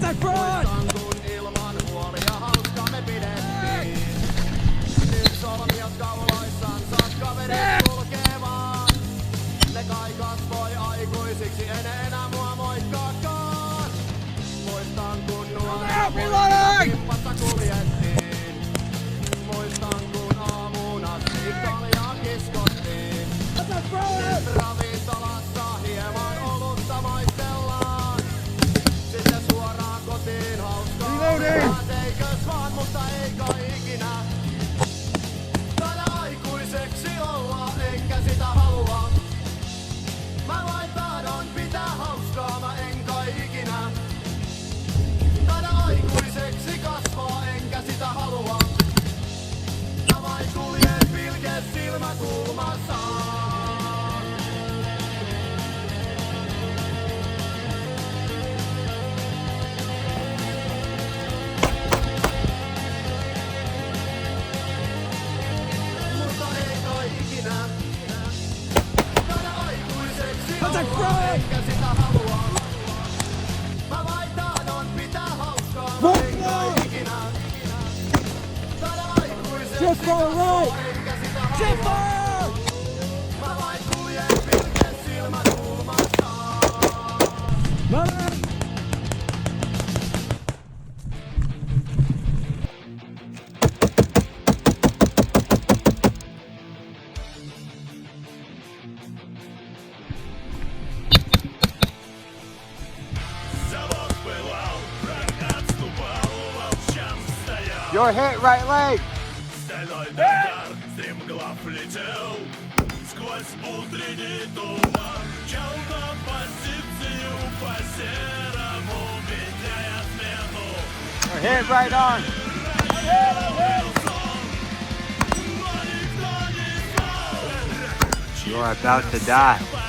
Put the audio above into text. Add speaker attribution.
Speaker 1: Attack front!
Speaker 2: Kun ilman huolia hauska me pidettiin. Nyt solmiot kaulaissansa kaverit kulkevaan. Ne kai kasvoi aikuisiksi, en enää mua moikkaakaan. Muistan kun nuorena kimpassa kuljettiin. Muistan kun aamuun asti kaljaa kiskottiin. Nyt ravintolassa hieman olutta maistellaan. Sitten suoraan kotiin hauskaa. Teikös vaan, mutta ei kai ikinä. Taida aikuiseksi olla, enkä sitä halua. Mä vain tahdon pitää hauskaa, mä en kai ikinä. Taida aikuiseksi kasvaa, enkä sitä halua. Mä vain kuljen pilke silmä kulmassaan. Mutta ei kai ikinä. Taida aikuiseksi olla, enkä sitä halua. Mä vain tahdon pitää hauskaa, mä en kai ikinä. Taida aikuiseksi kasvaa, enkä sitä halua. Mä vain kuljen pilke silmä kulmassaan.
Speaker 1: Your hit, right leg!
Speaker 3: Стремглав летел сквозь утренний туман, мчал на позицию по серому, меняя смену.
Speaker 1: Your hit, right arm! You are about to die.